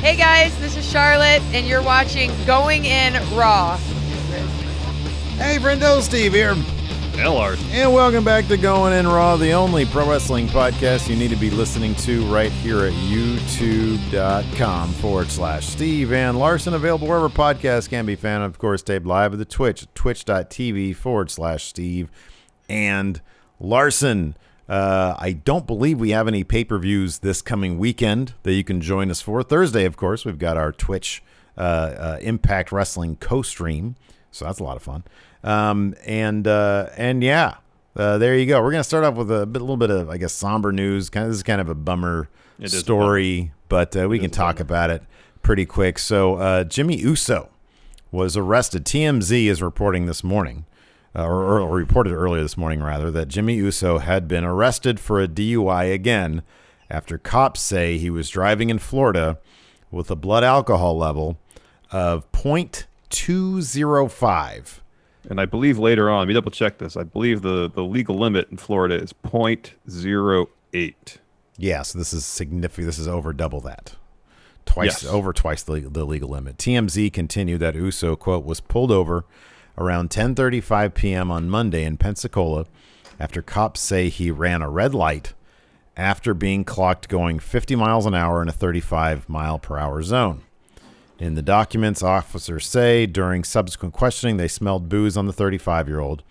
Hey guys, this is Charlotte, and you're watching Going In Raw. Hey, Friendo, Steve here. Larson. And welcome back to Going In Raw, the only pro wrestling podcast you need to be listening to right here at youtube.com/Steve and Larson. Available wherever podcasts can be found. Of course, taped live at the Twitch, twitch.tv/Steve and Larson. I don't believe we have any pay-per-views this coming weekend that you can join us for. Thursday, of course, we've got our Twitch Impact Wrestling co-stream, so that's a lot of fun. And yeah, there you go. We're gonna start off with a little bit of, I guess, somber news. This is kind of a bummer story, but we can talk about it pretty quick. So Jimmy Uso was arrested. TMZ is reporting this morning. Or reported earlier this morning, rather, that Jimmy Uso had been arrested for a DUI again after cops say he was driving in Florida with a blood alcohol level of .205. And I believe later on, let me double check this. I believe the legal limit in Florida is .08. Yeah, so this is significant. This is over double that. Over twice the legal limit. TMZ continued that Uso, quote, was pulled over around 10:35 p.m. on Monday in Pensacola after cops say he ran a red light after being clocked going 50 miles an hour in a 35 mile per hour zone. In the documents, officers say during subsequent questioning, they smelled booze on the 35-year-old,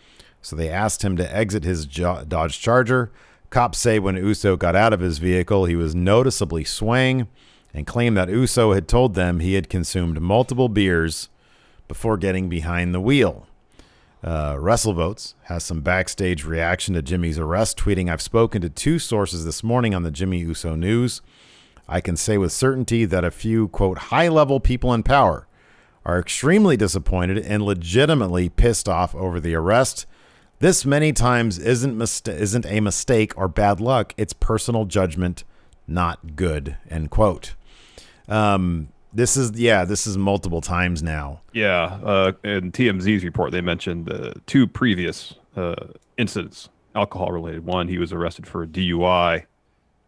so they asked him to exit his Dodge Charger. Cops say when Uso got out of his vehicle, he was noticeably swaying and claimed that Uso had told them he had consumed multiple beers before getting behind the wheel. WrestleVotes has some backstage reaction to Jimmy's arrest, tweeting, "I've spoken to two sources this morning on the Jimmy Uso news. I can say with certainty that a few, quote, high-level people in power are extremely disappointed and legitimately pissed off over the arrest. This many times isn't a mistake or bad luck. It's personal judgment, not good," end quote. This is multiple times now. Yeah, in TMZ's report, they mentioned two previous incidents, alcohol-related. One, he was arrested for a DUI,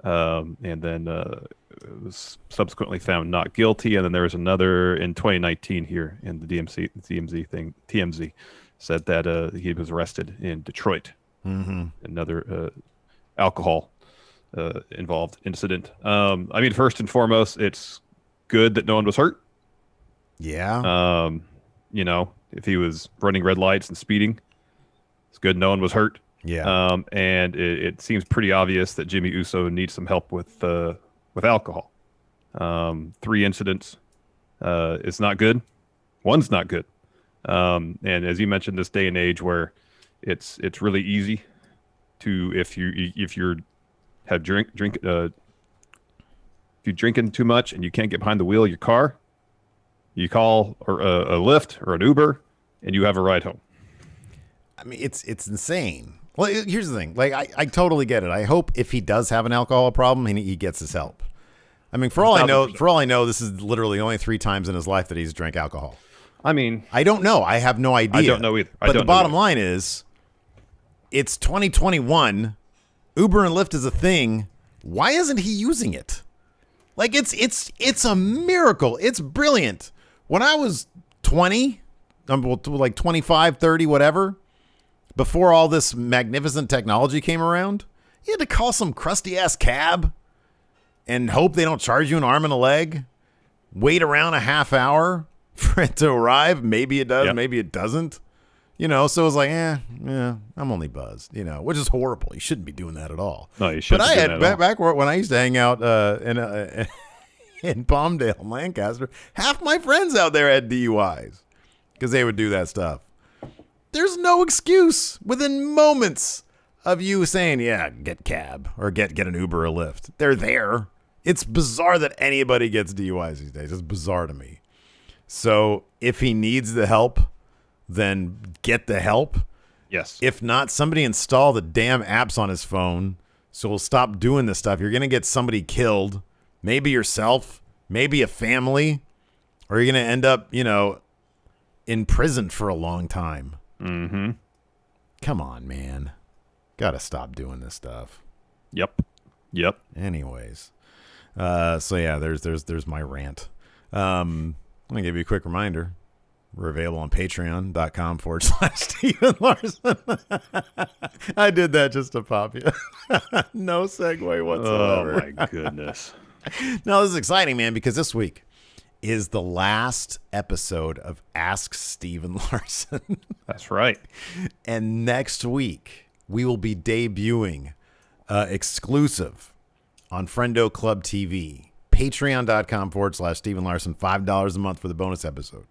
and then was subsequently found not guilty. And then there was another in 2019 here in the TMZ thing. TMZ said that he was arrested in Detroit. Mm-hmm. Another alcohol-involved incident. I mean, first and foremost, it's good that no one was hurt. Yeah. If he was running red lights and speeding, it's good no one was hurt. Yeah. And it seems pretty obvious that Jimmy Uso needs some help with alcohol. 3 incidents is not good. One's not good. And as you mentioned, this day and age where it's really easy to, if you're drinking too much and you can't get behind the wheel of your car, you call a Lyft or an Uber, and you have a ride home. I mean, it's insane. Well, here's the thing. Like, I totally get it. I hope if he does have an alcohol problem, he gets his help. I mean, for all 100%. I know, this is literally only 3 times in his life that he's drank alcohol. I mean, I don't know. I have no idea. I don't know either. But the bottom line is, it's 2021. Uber and Lyft is a thing. Why isn't he using it? Like, it's a miracle. It's brilliant. When I was 20, like 25, 30, whatever, before all this magnificent technology came around, you had to call some crusty-ass cab and hope they don't charge you an arm and a leg, wait around a half hour for it to arrive. Maybe it does, Maybe it doesn't. So it was like, I'm only buzzed, which is horrible. You shouldn't be doing that at all. No, you shouldn't. But I had back when I used to hang out in Palmdale, Lancaster, half my friends out there had DUIs because they would do that stuff. There's no excuse within moments of you saying, yeah, get cab or get an Uber or Lyft. They're there. It's bizarre that anybody gets DUIs these days. It's bizarre to me. So if he needs the help, then get the help. Yes. If not, somebody install the damn apps on his phone so we'll stop doing this stuff. You're going to get somebody killed, maybe yourself, maybe a family, or you're going to end up, in prison for a long time. Mm-hmm. Come on, man. Got to stop doing this stuff. Yep. Anyways. So yeah, there's my rant. I'm gonna give you a quick reminder. We're available on patreon.com/Steven Larson. I did that just to pop you. No segue whatsoever. Oh my goodness. No, this is exciting, man, because this week is the last episode of Ask Steven Larson. That's right. And next week, we will be debuting exclusive on Friendo Club TV. Patreon.com/Steven Larson. $5 a month for the bonus episode.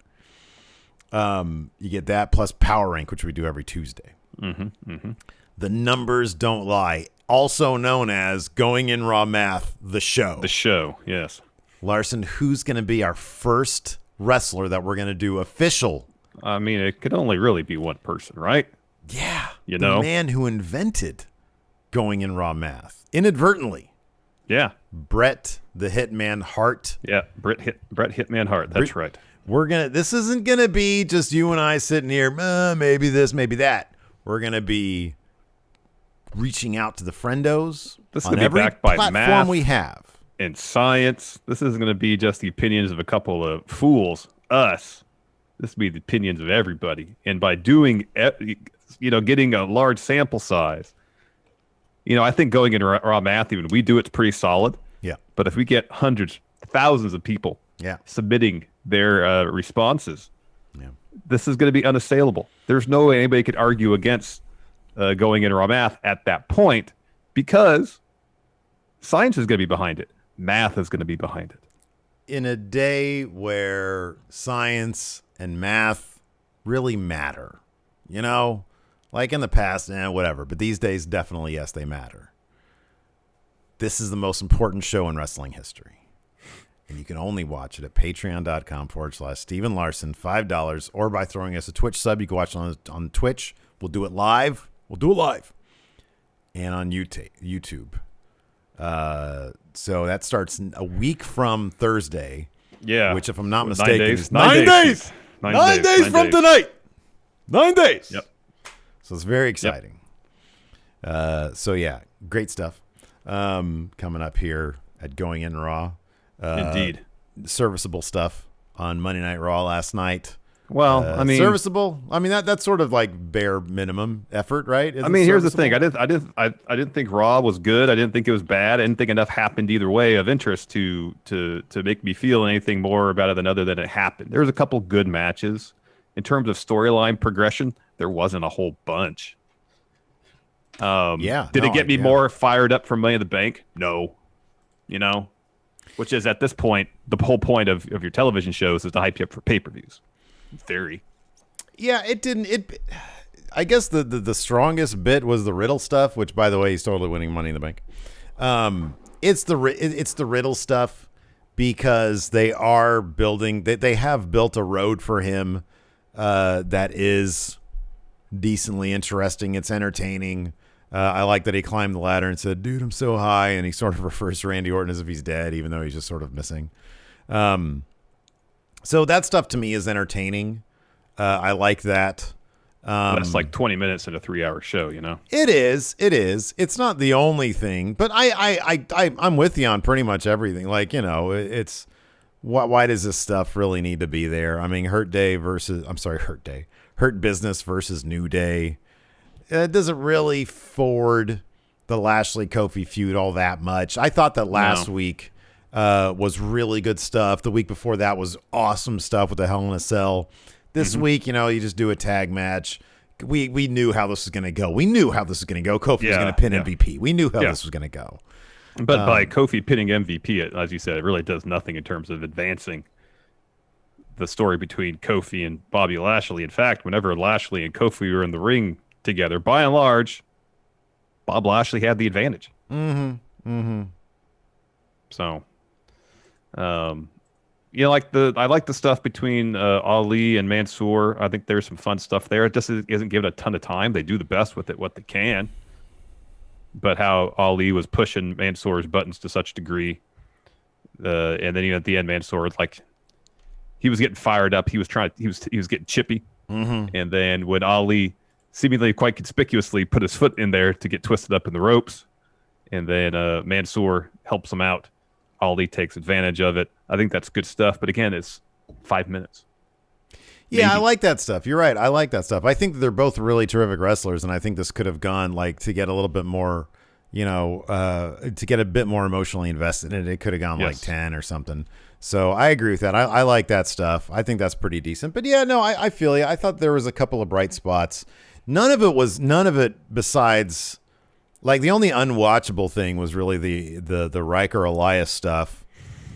You get that plus Power Rank, which we do every Tuesday. The numbers don't lie. Also known as Going in Raw Math, the show. The show, yes. Larson, who's going to be our first wrestler that we're going to do official? I mean, it could only really be one person, right? Yeah. You the know? man who invented Going in Raw Math. Inadvertently. Yeah. Bret the Hitman Hart. Yeah, Bret Hitman Hart. That's right. This isn't going to be just you and I sitting here, maybe this, maybe that. We're going to be reaching out to the friendos. This is on going to be every backed by platform math we have. and science. This isn't going to be just the opinions of a couple of fools, us. This will be the opinions of everybody. And by doing, getting a large sample size, I think Going in Raw Math, even we do it's pretty solid. Yeah. But if we get hundreds, thousands of people submitting their responses, this is going to be unassailable. There's no way anybody could argue against Going in Raw Math at that point because science is going to be behind it. Math is going to be behind it. In a day where science and math really matter, like in the past, whatever. But these days, definitely, yes, they matter. This is the most important show in wrestling history. And you can only watch it at patreon.com/Steven Larson, $5, or by throwing us a Twitch sub. You can watch it on Twitch. We'll do it live. And on YouTube. So that starts a week from Thursday. Yeah. Which, if I'm not 9 mistaken, days. is 9 days. 9 days from tonight. 9 days. Yep. So it's very exciting. So yeah, great stuff coming up here at Going in Raw. Indeed. Serviceable stuff on Monday Night Raw last night. Well, serviceable. I mean, that's sort of like bare minimum effort, right? Here's the thing. I didn't think Raw was good. I didn't think it was bad. I didn't think enough happened either way of interest to make me feel anything more about it other than it happened. There was a couple good matches. In terms of storyline progression, there wasn't a whole bunch. Did it get me more fired up for Money in the Bank? No. Which is at this point, the whole point of your television shows is to hype you up for pay-per-views. In theory. Yeah, it didn't. I guess the strongest bit was the Riddle stuff, which, by the way, he's totally winning Money in the Bank. It's the Riddle stuff because they are building. They have built a road for him that is decently interesting. It's entertaining. I like that he climbed the ladder and said, "Dude, I'm so high," and he sort of refers to Randy Orton as if he's dead, even though he's just sort of missing. So that stuff to me is entertaining. I like that. That's like 20 minutes in a 3-hour show, It is. It's not the only thing, but I'm with you on pretty much everything. Like, it's why does this stuff really need to be there? I mean, Hurt Business versus New Day. It doesn't really forward the Lashley Kofi feud all that much. I thought that last week was really good stuff. The week before that was awesome stuff with the Hell in a Cell. This week, you just do a tag match. We knew how this was going to go. Kofi was going to pin MVP. We knew how this was going to go. But by Kofi pinning MVP, as you said, it really does nothing in terms of advancing the story between Kofi and Bobby Lashley. In fact, whenever Lashley and Kofi were in the ring together, by and large, Bob Lashley had the advantage. So, I like the stuff between Ali and Mansoor. I think there's some fun stuff there. It just isn't given a ton of time. They do the best with it, what they can. But how Ali was pushing Mansoor's buttons to such degree, and then at the end, Mansoor he was getting fired up. He was getting chippy, and then when Ali seemingly quite conspicuously put his foot in there to get twisted up in the ropes, and then Mansoor helps him out. Ali takes advantage of it. I think that's good stuff. But again, it's 5 minutes. Yeah, Maybe. I like that stuff. You're right. I like that stuff. I think that they're both really terrific wrestlers, and I think this could have gone like to get a little bit more, to get a bit more emotionally invested in it. It could have gone like 10 or something. So I agree with that. I like that stuff. I think that's pretty decent. But yeah, no, I feel you. I thought there was a couple of bright spots. None of it besides, like, the only unwatchable thing was really the Ryker Elias stuff.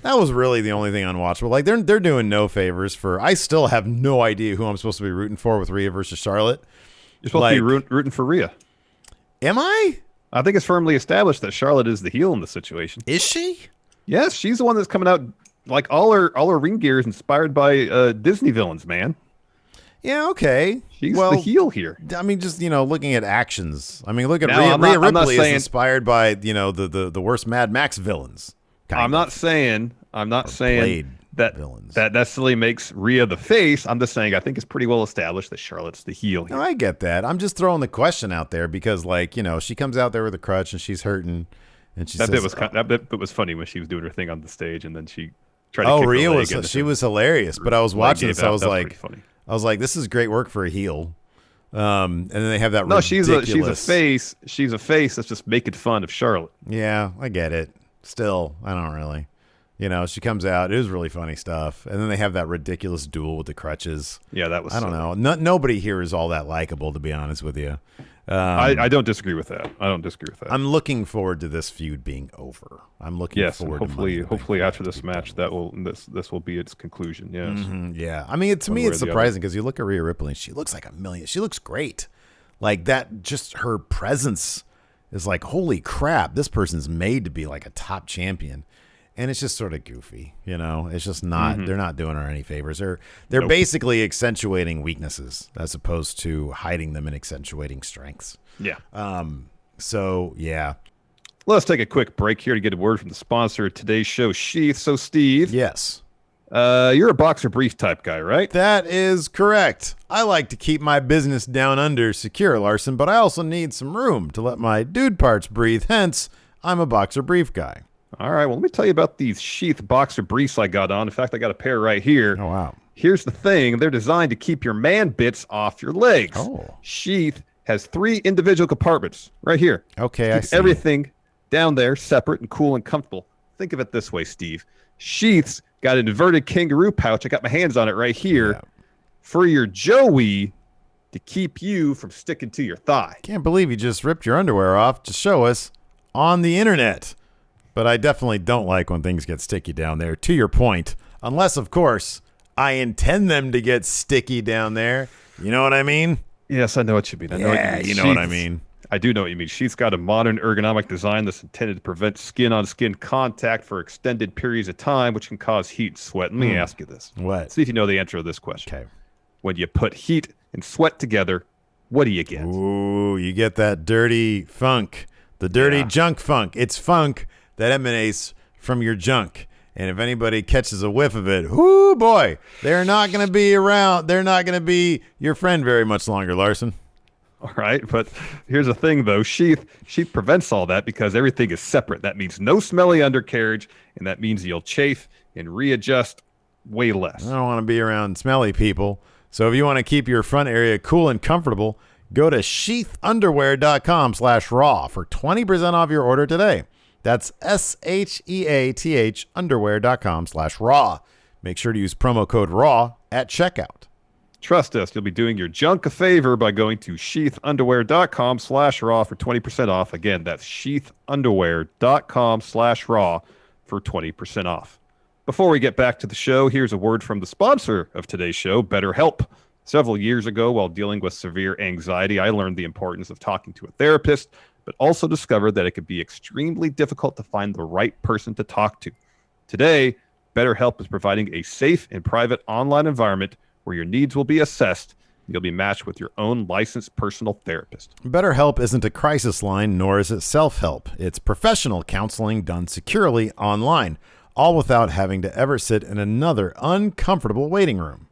That was really the only thing unwatchable. Like, they're doing no favors for. I still have no idea who I'm supposed to be rooting for with Rhea versus Charlotte. You're supposed to be rooting for Rhea. Am I? I think it's firmly established that Charlotte is the heel in the situation. Is she? Yes, she's the one that's coming out. Like, all her ring gear is inspired by Disney villains, man. Yeah, okay. She's the heel here. I mean, just, looking at actions. I mean, look at Now, Rhea Ripley is inspired by, the worst Mad Max villains. I'm not saying that villains. that necessarily makes Rhea the face. I'm just saying I think it's pretty well established that Charlotte's the heel here. No, I get that. I'm just throwing the question out there because, like, she comes out there with a crutch and she's hurting, and she that says, bit was funny when she was doing her thing on the stage, and then she tried to kick Rhea her leg she was hilarious. But I was watching this, I was like, funny. this is great work for a heel. And then they have that. No, ridiculous... she's a face. She's a face that's just making fun of Charlotte. Yeah, I get it. Still, I don't really. She comes out. It was really funny stuff. And then they have that ridiculous duel with the crutches. Yeah, that was. I don't know. Nobody here is all that likable, to be honest with you. I don't disagree with that. I'm looking forward to this feud being over. I'm looking forward. Hopefully after this match, this will be its conclusion. Yes. Mm-hmm, yeah. I mean, to me, it's surprising because you look at Rhea Ripley and she looks like a million. She looks great. Like that. Just her presence is like, holy crap! This person's made to be like a top champion. And it's just sort of goofy, It's just not. They're not doing her any favors. They're basically accentuating weaknesses as opposed to hiding them and accentuating strengths. Yeah. So yeah. Let's take a quick break here to get a word from the sponsor of today's show, Sheath. So Steve. Yes. You're a boxer brief type guy, right? That is correct. I like to keep my business down under secure, Larson, but I also need some room to let my dude parts breathe. Hence, I'm a boxer brief guy. All right, well, let me tell you about these Sheath boxer briefs I got on. In fact, I got a pair right here. Oh, wow. Here's the thing. They're designed to keep your man bits off your legs. Oh. Sheath has 3 individual compartments right here. Okay, I see. Everything down there separate and cool and comfortable. Think of it this way, Steve. Sheath's got an inverted kangaroo pouch. I got my hands on it right here for your Joey to keep you from sticking to your thigh. Can't believe you just ripped your underwear off to show us on the internet. But I definitely don't like when things get sticky down there, to your point. Unless, of course, I intend them to get sticky down there. You know what I mean? Yes, I know what you mean. You know what I mean. I do know what you mean. Sheath's got a modern ergonomic design that's intended to prevent skin-on-skin contact for extended periods of time, which can cause heat and sweat. Let me ask you this. What? See if you know the answer to this question. Okay. When you put heat and sweat together, what do you get? Ooh, you get that dirty funk. The dirty junk funk. It's funk that emanates from your junk. And if anybody catches a whiff of it, whoo boy, they're not going to be around. They're not going to be your friend very much longer, Larson. All right, but here's the thing, though. Sheath prevents all that because everything is separate. That means no smelly undercarriage, and that means you'll chafe and readjust way less. I don't want to be around smelly people. So if you want to keep your front area cool and comfortable, go to sheathunderwear.com/raw for 20% off your order today. That's SHEATH underwear.com/raw. Make sure to use promo code RAW at checkout. Trust us, you'll be doing your junk a favor by going to sheathunderwear.com/raw for 20% off. Again, that's sheathunderwear.com/raw for 20% off. Before we get back to the show, here's a word from the sponsor of today's show, BetterHelp. Several years ago, while dealing with severe anxiety, I learned the importance of talking to a therapist, but also discovered that it could be extremely difficult to find the right person to talk to. Today, BetterHelp is providing a safe and private online environment where your needs will be assessed. You'll be matched with your own licensed personal therapist. BetterHelp isn't a crisis line, nor is it self-help. It's professional counseling done securely online, all without having to ever sit in another uncomfortable waiting room.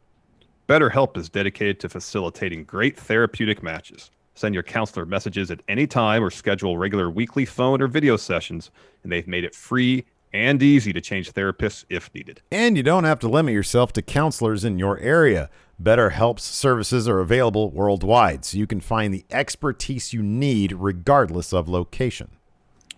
BetterHelp is dedicated to facilitating great therapeutic matches. Send your counselor messages at any time or schedule regular weekly phone or video sessions, and they've made it free and easy to change therapists if needed. And you don't have to limit yourself to counselors in your area. BetterHelp's services are available worldwide, so you can find the expertise you need regardless of location.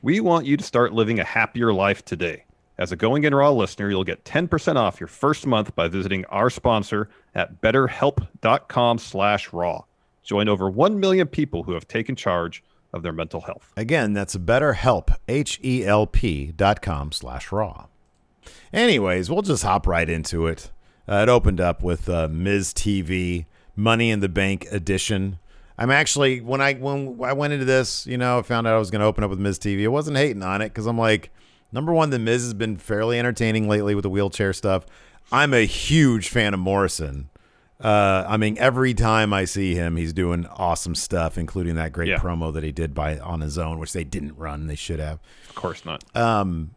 We want you to start living a happier life today. As a Going In Raw listener, you'll get 10% off your first month by visiting our sponsor at betterhelp.com/raw. Join over 1 million people who have taken charge of their mental health. Again, that's BetterHelp, HELP.com/raw. Anyways, we'll just hop right into it. It opened up with Miz TV Money in the Bank edition. I'm actually, when I went into this, I found out I was going to open up with Miz TV. I wasn't hating on it because I'm like, number one, the Miz has been fairly entertaining lately with the wheelchair stuff. I'm a huge fan of Morrison. Every time I see him, he's doing awesome stuff, including that great promo that he did on his own, which they didn't run. They should have. Of course not.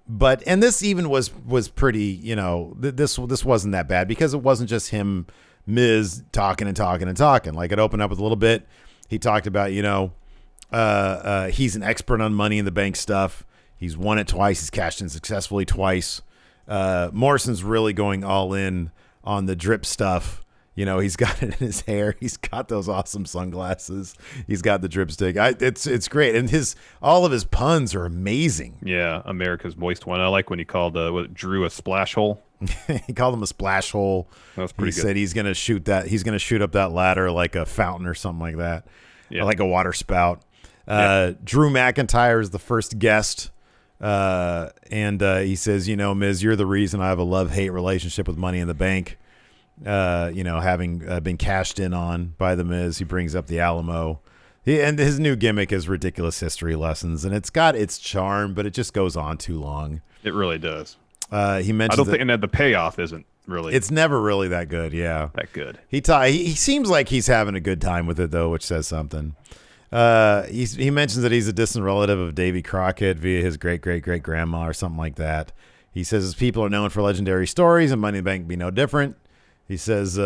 But this even was pretty, this wasn't that bad because it wasn't just him, Miz, talking and talking and talking. Like, it opened up with a little bit. He talked about, he's an expert on Money in the Bank stuff. He's won it twice. He's cashed in successfully twice. Morrison's really going all in on the drip stuff. He's got it in his hair. He's got those awesome sunglasses. He's got the dripstick. It's great, and all of his puns are amazing. Yeah, America's Moist One. I like when he called Drew a splash hole. He called him a splash hole. That was pretty good. He said he's gonna shoot that. He's gonna shoot up that ladder like a fountain or something like that. Yeah, like a water spout. Drew McIntyre is the first guest. And he says, Miz, you're the reason I have a love-hate relationship with Money in the Bank. Having been cashed in on by the Miz, he brings up the Alamo. And his new gimmick is ridiculous history lessons, and it's got its charm, but it just goes on too long. It really does. He mentioned I don't think the payoff isn't really. It's never really that good. Yeah, that good. He seems like he's having a good time with it though, which says something. He mentions that he's a distant relative of Davy Crockett via his great-great-great-grandma or something like that. He says his people are known for legendary stories, and Money in the Bank be no different. He says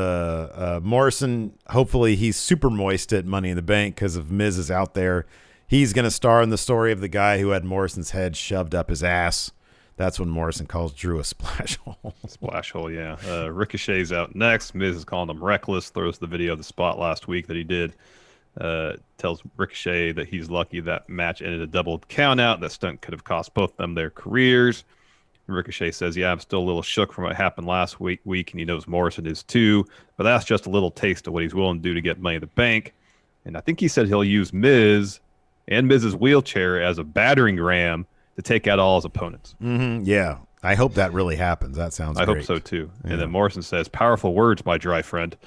Morrison, hopefully he's super moist at Money in the Bank because if Miz is out there, he's going to star in the story of the guy who had Morrison's head shoved up his ass. That's when Morrison calls Drew a splash hole. Splash hole, yeah. Ricochet's out next. Miz is calling him reckless, throws the video of the spot last week that he did. Tells Ricochet that he's lucky that match ended a double count out. That stunt could have cost both of them their careers. Ricochet says, I'm still a little shook from what happened last week, and he knows Morrison is too, but that's just a little taste of what he's willing to do to get Money in the Bank. And I think he said he'll use Miz and Miz's wheelchair as a battering ram to take out all his opponents. Mm-hmm. Yeah, I hope that really happens. That sounds great. I hope so too. Yeah. And then Morrison says, powerful words, my dry friend.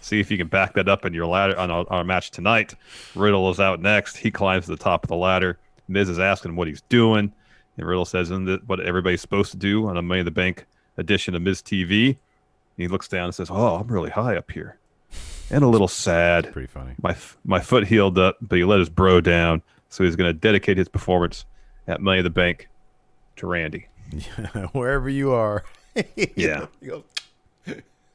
See if you can back that up in your ladder on our match tonight. Riddle is out next. He climbs to the top of the ladder. Miz is asking what he's doing. And Riddle says, isn't it what everybody's supposed to do on a Money in the Bank edition of Miz TV? And he looks down and says, I'm really high up here. And a little sad. Pretty funny. My foot healed up, but he let his bro down. So he's going to dedicate his performance at Money in the Bank to Randy. Yeah, wherever you are. Yeah.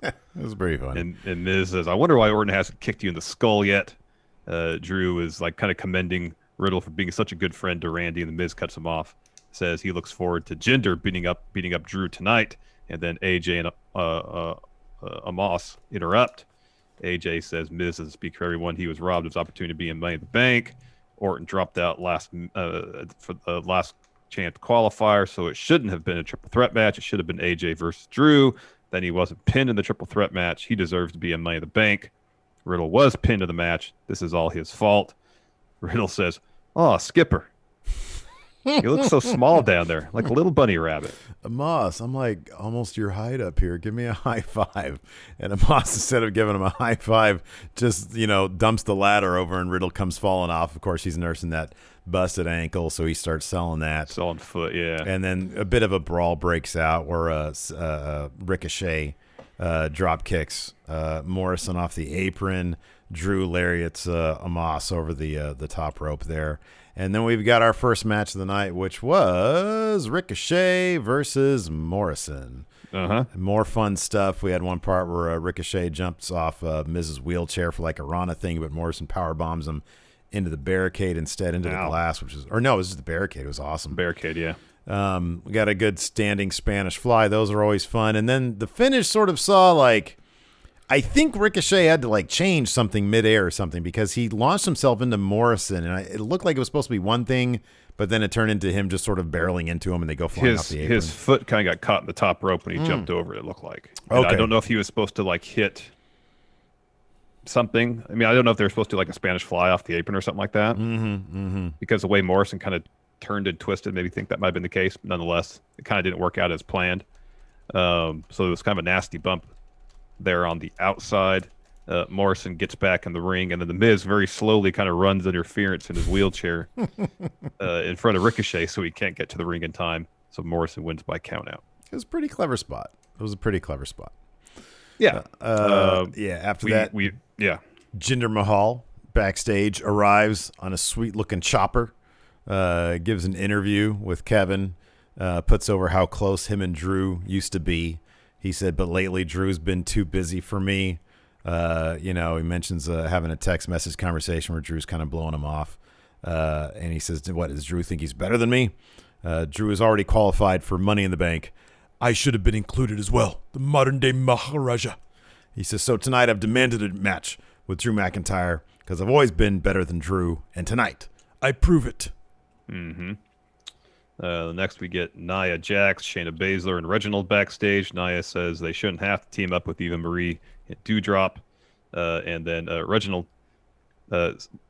It was pretty funny. And Miz says, I wonder why Orton hasn't kicked you in the skull yet. Drew is like kind of commending Riddle for being such a good friend to Randy, and the Miz cuts him off. Says he looks forward to Jinder beating up Drew tonight, and then AJ and Amos interrupt. AJ says Miz doesn't speak for everyone. He was robbed of his opportunity to be in Money in the Bank. Orton dropped out for the last chance qualifier, so it shouldn't have been a triple threat match. It should have been AJ versus Drew. Then he wasn't pinned in the triple threat match. He deserves to be in Money in the Bank. Riddle was pinned in the match. This is all his fault. Riddle says, Skipper. You look so small down there, like a little bunny rabbit. Amos, I'm like almost your height up here. Give me a high five. And Amos, instead of giving him a high five, just, dumps the ladder over and Riddle comes falling off. Of course, he's nursing that busted ankle, so he starts selling that. Selling foot, yeah. And then a bit of a brawl breaks out where Ricochet drop kicks Morrison off the apron. Drew lariats Amos over the top rope there. And then we've got our first match of the night, which was Ricochet versus Morrison. Uh-huh. More fun stuff. We had one part where Ricochet jumps off Mrs. wheelchair for like a Rana thing, but Morrison power bombs him into the barricade instead, into the glass, it was just the barricade. It was awesome. Barricade, yeah. We got a good standing Spanish fly. Those are always fun. And then the finish sort of saw like, I think Ricochet had to like change something midair or something because he launched himself into Morrison, and it looked like it was supposed to be one thing, but then it turned into him just sort of barreling into him, and they go flying off the apron. His foot kind of got caught in the top rope when he jumped over it looked like. And I don't know if he was supposed to like hit something. I mean, I don't know if they were supposed to like a Spanish fly off the apron or something like that. Because the way Morrison kind of turned and twisted, maybe think that might have been the case. But nonetheless, it kind of didn't work out as planned. So it was kind of a nasty bump there on the outside. Morrison gets back in the ring, and then the Miz very slowly kind of runs interference in his wheelchair in front of Ricochet, so he can't get to the ring in time. So Morrison wins by count out. It was a pretty clever spot. Yeah. After that, Jinder Mahal backstage arrives on a sweet-looking chopper, gives an interview with Kevin, puts over how close him and Drew used to be. He said, but lately Drew's been too busy for me. He mentions having a text message conversation where Drew's kind of blowing him off. And he says, what, does Drew think he's better than me? Drew is already qualified for Money in the Bank. I should have been included as well. The modern-day Maharaja. He says, so tonight I've demanded a match with Drew McIntyre because I've always been better than Drew. And tonight, I prove it. Next, we get Nia Jax, Shayna Baszler, and Reginald backstage. Nia says they shouldn't have to team up with Eva Marie and Doudrop. And then Reginald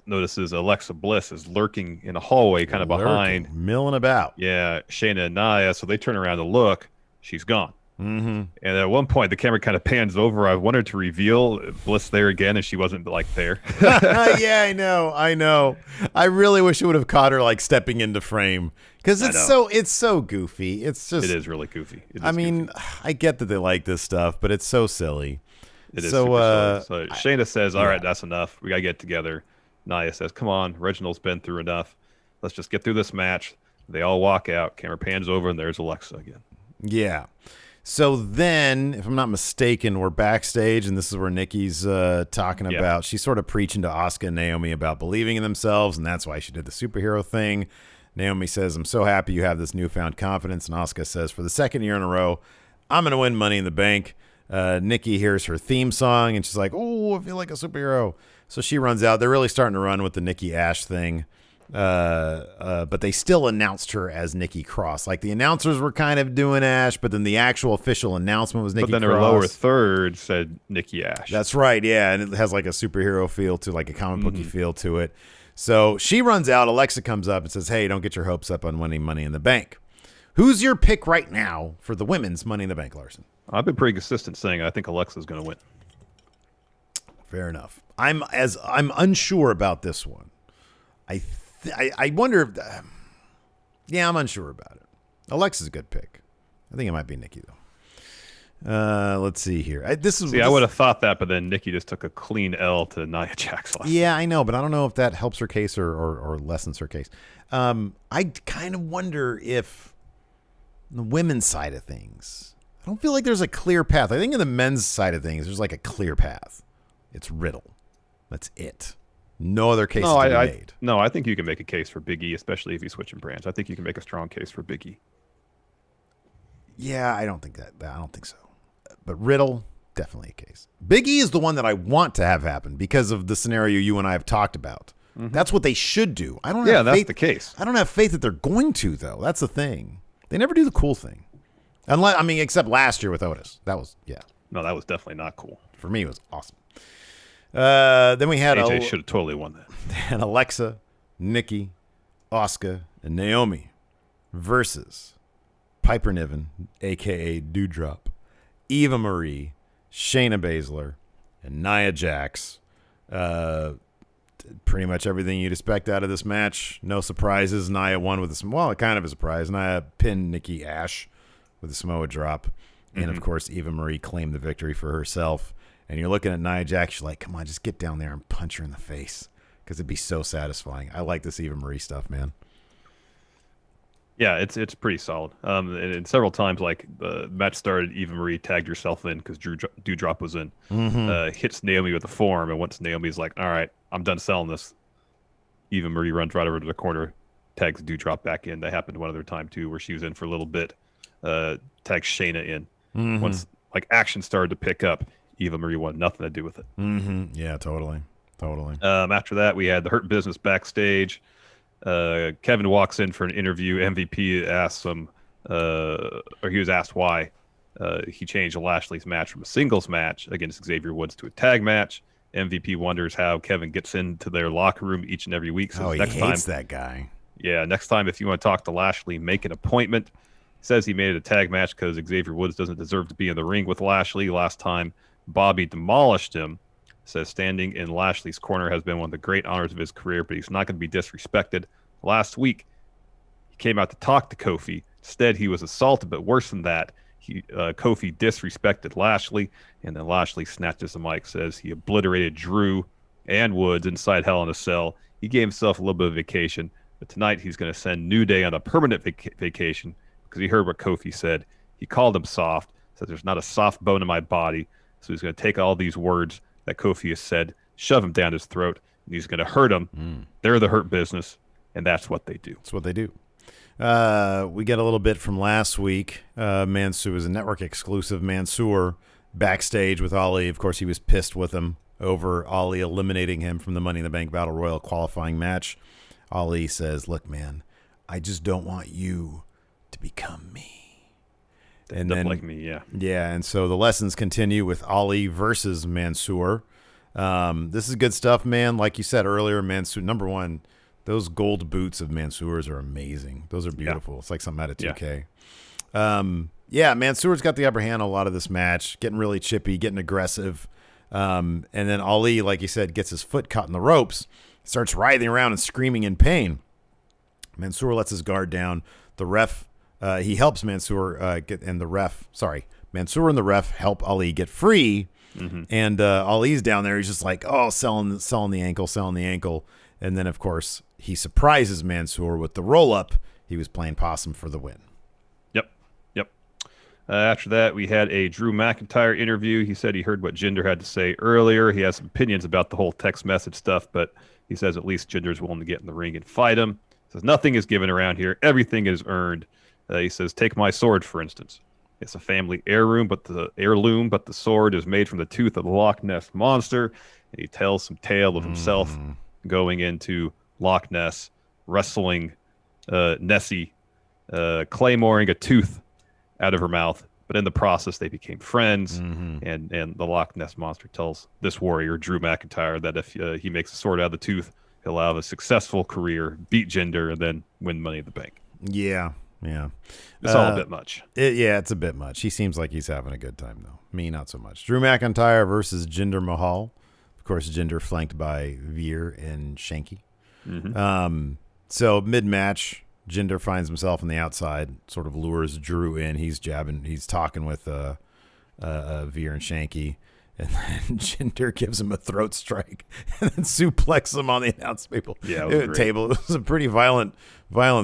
notices Alexa Bliss is lurking in a hallway kind of behind. Milling about. Yeah, Shayna and Nia. So they turn around to look. She's gone. And at one point, the camera kind of pans over. I wanted to reveal Bliss there again, and she wasn't like there. Yeah, I know. I really wish it would have caught her like stepping into frame because it's so goofy. It's just it is really goofy. I get that they like this stuff, but it's so silly. It is super silly. So Shayna says, "All right, that's enough. We gotta get together." Nia says, "Come on, Reginald's been through enough. Let's just get through this match." They all walk out. Camera pans over, and there's Alexa again. Yeah. So then, if I'm not mistaken, we're backstage, and this is where Nikki's talking about. She's sort of preaching to Asuka and Naomi about believing in themselves, and that's why she did the superhero thing. Naomi says, I'm so happy you have this newfound confidence. And Asuka says, for the second year in a row, I'm going to win Money in the Bank. Nikki hears her theme song, and she's like, oh, I feel like a superhero. So she runs out. They're really starting to run with the Nikki Ash thing. But they still announced her as Nikki Cross. Like the announcers were kind of doing Ash, but then the actual official announcement was Nikki Cross. But then her lower third said Nikki Ash. That's right, yeah, and it has like a superhero feel to, like a comic booky feel to it. So she runs out. Alexa comes up and says, hey, don't get your hopes up on winning Money in the Bank. Who's your pick right now for the women's Money in the Bank, Larson? I've been pretty consistent saying I think Alexa's going to win. Fair enough. I'm unsure about this one. I wonder if... I'm unsure about it. Alexa's a good pick. I think it might be Nikki, though. Let's see here. I would have thought that, but then Nikki just took a clean L to Nia Jax. Yeah, I know, but I don't know if that helps her case or lessens her case. I kind of wonder if the women's side of things... I don't feel like there's a clear path. I think in the men's side of things, there's like a clear path. It's Riddle. That's it. No other cases to be made. No, I think you can make a case for Big E, especially if he's switching brands. I think you can make a strong case for Big E. Yeah, I don't think so. But Riddle, definitely a case. Big E is the one that I want to have happen because of the scenario you and I have talked about. That's what they should do. That's the case. I don't have faith that they're going to, though. That's the thing. They never do the cool thing. Except last year with Otis. That was, No, that was definitely not cool. For me, it was awesome. Then we had AJ should have totally won that. And Alexa, Nikki, Asuka, and Naomi versus Piper Niven, a.k.a. Doudrop, Eva Marie, Shayna Baszler, and Nia Jax. Pretty much everything you'd expect out of this match. No surprises. Nia won with kind of a surprise. Nia pinned Nikki Ash with a Samoa drop. And, of course, Eva Marie claimed the victory for herself. And you're looking at Nia Jax, you're like, come on, just get down there and punch her in the face because it'd be so satisfying. I like this Eva Marie stuff, man. Yeah, it's pretty solid. And several times, like, the match started, Eva Marie tagged herself in because Doudrop was in. Hits Naomi with the forearm, and once Naomi's like, all right, I'm done selling this, Eva Marie runs right over to the corner, tags do drop back in. That happened one other time too, where she was in for a little bit. Tags Shayna in. Once like action started to pick up, Eva Marie wanted nothing to do with it. Yeah, totally. After that, we had the Hurt Business backstage. Kevin walks in for an interview. MVP asks him, or he was asked why he changed Lashley's match from a singles match against Xavier Woods to a tag match. MVP wonders how Kevin gets into their locker room each and every week. So he hates that guy. Yeah, next time if you want to talk to Lashley, make an appointment. Says he made it a tag match because Xavier Woods doesn't deserve to be in the ring with Lashley. Last time Bobby demolished him. Says standing in Lashley's corner has been one of the great honors of his career, but he's not going to be disrespected. Last week, he came out to talk to Kofi. Instead, he was assaulted, but worse than that, Kofi disrespected Lashley, and then Lashley snatches the mic, says he obliterated Drew and Woods inside Hell in a Cell. He gave himself a little bit of vacation, but tonight he's going to send New Day on a permanent vacation because he heard what Kofi said. He called him soft, said there's not a soft bone in my body, so he's going to take all these words that Kofi has said, shove him down his throat, and he's going to hurt him. They're the Hurt Business, and that's what they do. That's what they do. We get a little bit from last week. Mansoor was a network exclusive. Mansoor backstage with Ali. Of course, he was pissed with him over Ali eliminating him from the Money in the Bank Battle Royal qualifying match. Ali says, look, man, I just don't want you to become me. And then, like me, yeah. Yeah, and so the lessons continue with Ali versus Mansoor. This is good stuff, man. Like you said earlier, Mansoor, number one, those gold boots of Mansoor's are amazing. Those are beautiful. Yeah. It's like something out of 2K. Yeah, Mansoor's got the upper hand on a lot of this match, getting really chippy, getting aggressive. And then Ali, like you said, gets his foot caught in the ropes, starts writhing around and screaming in pain. Mansoor lets his guard down. The ref, he helps Mansoor Mansoor and the ref help Ali get free. And Ali's down there. He's just like, selling the ankle. And then, of course, he surprises Mansoor with the roll-up. He was playing possum for the win. Yep. After that, we had a Drew McIntyre interview. He said he heard what Jinder had to say earlier. He has some opinions about the whole text message stuff, but he says at least Jinder's willing to get in the ring and fight him. He says nothing is given around here. Everything is earned. He says, take my sword, for instance. It's a family heirloom, but the sword is made from the tooth of the Loch Ness Monster. And he tells some tale of himself going into Loch Ness, wrestling Nessie, claymoring a tooth out of her mouth. But in the process, they became friends. And the Loch Ness Monster tells this warrior, Drew McIntyre, that if he makes a sword out of the tooth, he'll have a successful career, beat Jinder, and then win Money in the Bank. Yeah. It's all a bit much. It's a bit much. He seems like he's having a good time, though. Me, not so much. Drew McIntyre versus Jinder Mahal. Of course, Jinder flanked by Veer and Shanky. So mid-match, Jinder finds himself on the outside, sort of lures Drew in. He's jabbing. He's talking with Veer and Shanky. And then Jinder gives him a throat strike and then suplexes him on the announce table table. It was a pretty violent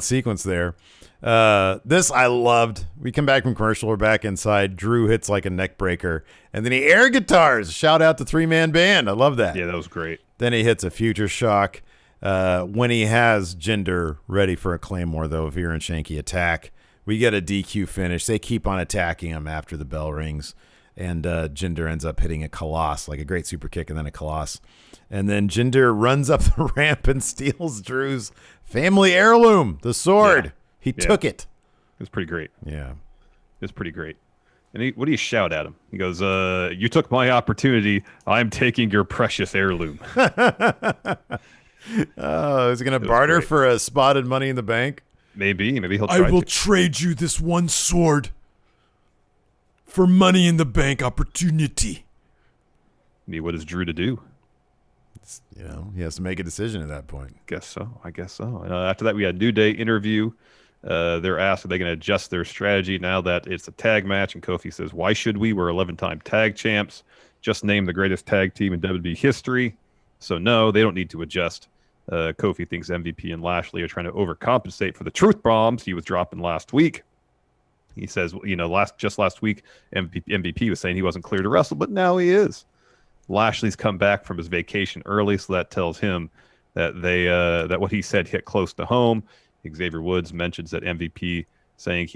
sequence there. This I loved. We come back from commercial. We're back inside. Drew hits like a neck breaker. And then he air guitars. Shout out to 3-man band. I love that. Yeah, that was great. Then he hits a future shock. When he has Jinder ready for a Claymore, though, Veer and Shanky attack. We get a DQ finish. They keep on attacking him after the bell rings. And Jinder ends up hitting a Koloss, like a great super kick and then a Koloss. And then Jinder runs up the ramp and steals Drew's family heirloom, the sword. Yeah. He took it. It was pretty great. Yeah. It was pretty great. And what do you shout at him? He goes, you took my opportunity. I'm taking your precious heirloom. Is he going to barter for a spotted Money in the Bank? Maybe he'll try to. I will trade you this one sword for Money in the Bank opportunity. I mean, what is Drew to do? He has to make a decision at that point. I guess so. After that, we had New Day interview. They're asked, are they going to adjust their strategy now that it's a tag match? And Kofi says, why should we? We're 11-time tag champs. Just named the greatest tag team in WWE history. So no, they don't need to adjust. Kofi thinks MVP and Lashley are trying to overcompensate for the truth bombs he was dropping last week. He says, last week, MVP was saying he wasn't clear to wrestle, but now he is. Lashley's come back from his vacation early, so that tells him that that what he said hit close to home. Xavier Woods mentions that MVP saying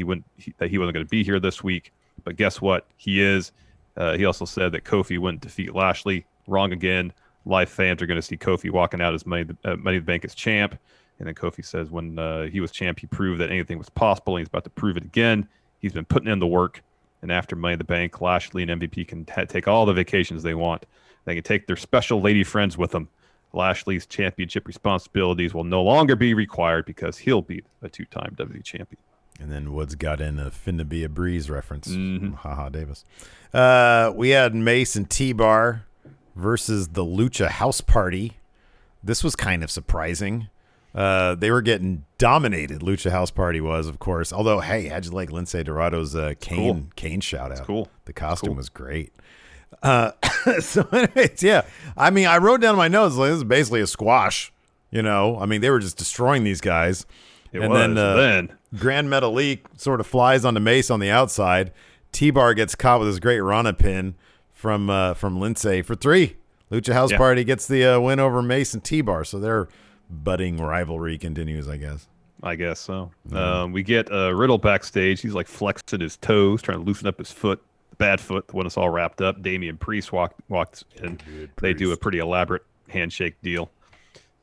that he wasn't going to be here this week, but guess what? He is. He also said that Kofi wouldn't defeat Lashley. Wrong again. Live fans are going to see Kofi walking out as Money in the Bank as champ. And then Kofi says when he was champ, he proved that anything was possible, and he's about to prove it again. He's been putting in the work. And after Money in the Bank, Lashley and MVP can take all the vacations they want. They can take their special lady friends with them. Lashley's championship responsibilities will no longer be required because he'll be a 2-time WWE champion. And then Woods got in a finna be a breeze reference. Mm-hmm. Haha, Davis. We had Mace and T-Bar versus the Lucha House Party. This was kind of surprising. They were getting dominated. Lucha House Party was, of course. Although, hey, how'd you like Lince Dorado's Kane shout out? Cool. The costume was great. So anyways, yeah. I mean, I wrote down in my notes, like, this is basically a squash. You know, I mean, they were just destroying these guys. Then Grand Metalik sort of flies onto Mace on the outside. T-Bar gets caught with his great Rana pin from Lince for 3. Lucha House Party gets the win over Mace and T-Bar. So their budding rivalry continues, I guess. I guess so. We get Riddle backstage. He's like flexing his toes, trying to loosen up his foot. Bad foot, the one that's all wrapped up. Damian Priest walks in. They do a pretty elaborate handshake deal.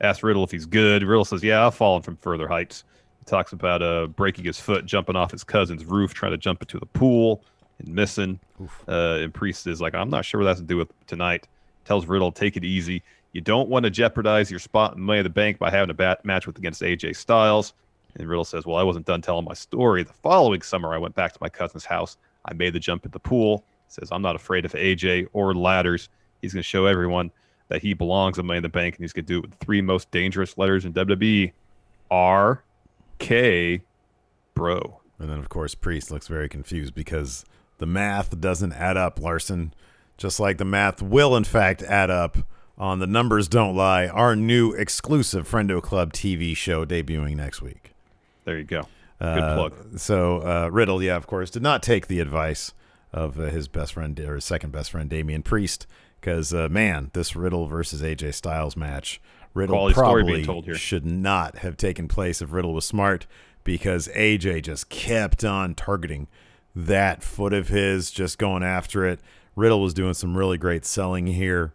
Asks Riddle if he's good. Riddle says, yeah, I've fallen from further heights. He talks about breaking his foot, jumping off his cousin's roof, trying to jump into the pool and missing. And Priest is like, I'm not sure what that has to do with tonight. Tells Riddle, take it easy. You don't want to jeopardize your spot in Money in the Bank by having a match against AJ Styles. And Riddle says, well, I wasn't done telling my story. The following summer, I went back to my cousin's house. I made the jump at the pool. Says, I'm not afraid of AJ or ladders. He's going to show everyone that he belongs in Money in the Bank, and he's going to do it with the 3 most dangerous letters in WWE. R.K. Bro. And then, of course, Priest looks very confused because the math doesn't add up, Larson. Just like the math will, in fact, add up on The Numbers Don't Lie, our new exclusive Friendo Club TV show debuting next week. There you go. Good plug. So Riddle, yeah, of course, did not take the advice of his best friend or his second best friend, Damian Priest, because, man, this Riddle versus AJ Styles match, Riddle Quality story probably being told here. should not have taken place if Riddle was smart, because AJ just kept on targeting that foot of his, just going after it. Riddle was doing some really great selling here.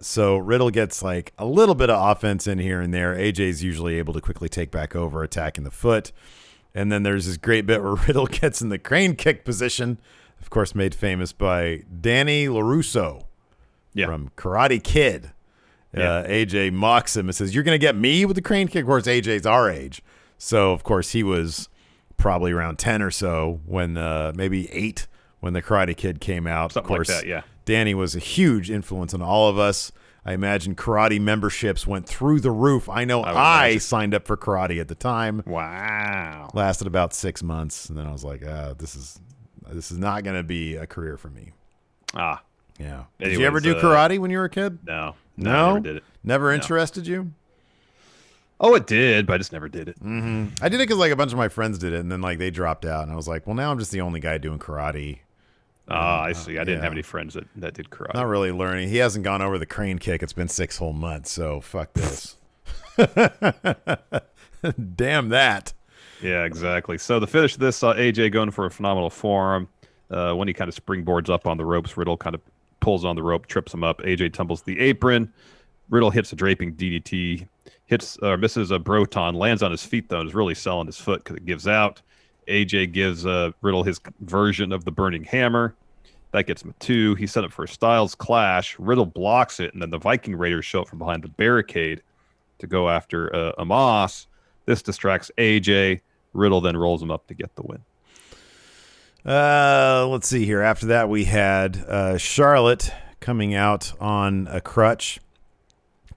So Riddle gets like a little bit of offense in here and there. AJ's usually able to quickly take back over, attacking the foot. And then there's this great bit where Riddle gets in the crane kick position, of course, made famous by Danny LaRusso from Karate Kid. AJ mocks him and says, you're going to get me with the crane kick? Of course, AJ's our age. So, of course, he was probably around 10 or so when maybe 8 when the Karate Kid came out. Something of course, like that, yeah. Danny was a huge influence on all of us. I imagine karate memberships went through the roof. I know I signed up for karate at the time. Wow. Lasted about 6 months, and then I was like, this is not going to be a career for me. Ah. Yeah. Anyways, did you ever do karate when you were a kid? No. No? I never did it. Never interested you? Oh, it did, but I just never did it. Mm-hmm. I did it because like a bunch of my friends did it, and then like they dropped out, and I was like, well, now I'm just the only guy doing karate. I see. I didn't have any friends that did karate. Not really learning. He hasn't gone over the crane kick. It's been 6 whole months, so fuck this. Damn that. Yeah, exactly. So the finish of this saw AJ going for a phenomenal forearm. When he kind of springboards up on the ropes, Riddle kind of pulls on the rope, trips him up. AJ tumbles the apron. Riddle hits a draping DDT, misses a Broton, lands on his feet, though, and is really selling his foot because it gives out. AJ gives Riddle his version of the burning hammer. That gets him a 2. He set up for a Styles clash. Riddle blocks it, and then the Viking Raiders show up from behind the barricade to go after Amos. This distracts AJ. Riddle then rolls him up to get the win. Let's see here. After that, we had Charlotte coming out on a crutch.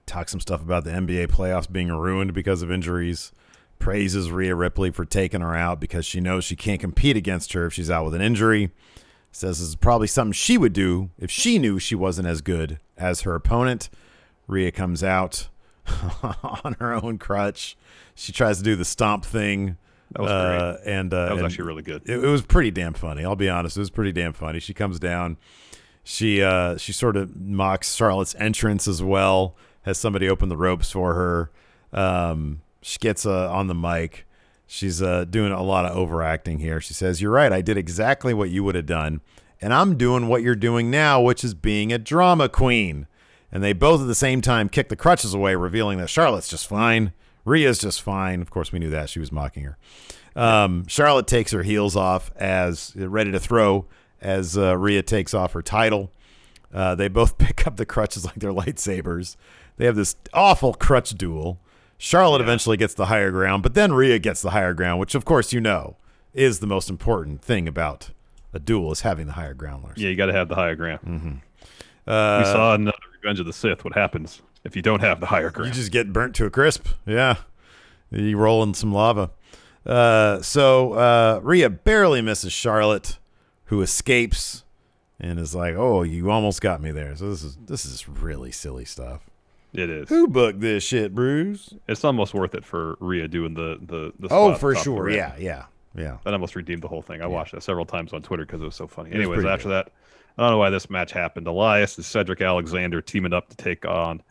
Talk some stuff about the NBA playoffs being ruined because of injuries. Praises Rhea Ripley for taking her out because she knows she can't compete against her if she's out with an injury. Says this is probably something she would do if she knew she wasn't as good as her opponent. Rhea comes out on her own crutch. She tries to do the stomp thing. That was great. That was and actually really good. It was pretty damn funny. I'll be honest. It was pretty damn funny. She comes down. She sort of mocks Charlotte's entrance as well. Has somebody open the ropes for her. She gets on the mic. She's doing a lot of overacting here. She says, "You're right. I did exactly what you would have done. And I'm doing what you're doing now, which is being a drama queen." And they both at the same time kick the crutches away, revealing that Charlotte's just fine. Rhea's just fine. Of course, we knew that. She was mocking her. Charlotte takes her heels off as ready to throw as Rhea takes off her title. They both pick up the crutches like they're lightsabers. They have this awful crutch duel. Charlotte eventually gets the higher ground, but then Rhea gets the higher ground, which, of course, you know, is the most important thing about a duel is having the higher ground, Larson. Yeah, you got to have the higher ground. Mm-hmm. We saw in Revenge of the Sith what happens if you don't have the higher ground. You just get burnt to a crisp. Yeah. You roll in some lava. So Rhea barely misses Charlotte, who escapes and is like, "Oh, you almost got me there." So this is really silly stuff. It is. Who booked this shit, Bruce? It's almost worth it for Rhea doing the Oh, spot for at the top of the sure. ramp. Yeah. That almost redeemed the whole thing. I watched that several times on Twitter because it was so funny. was Anyways, pretty after good. that, I don't know why this match happened. Elias and Cedric Alexander teaming up to take on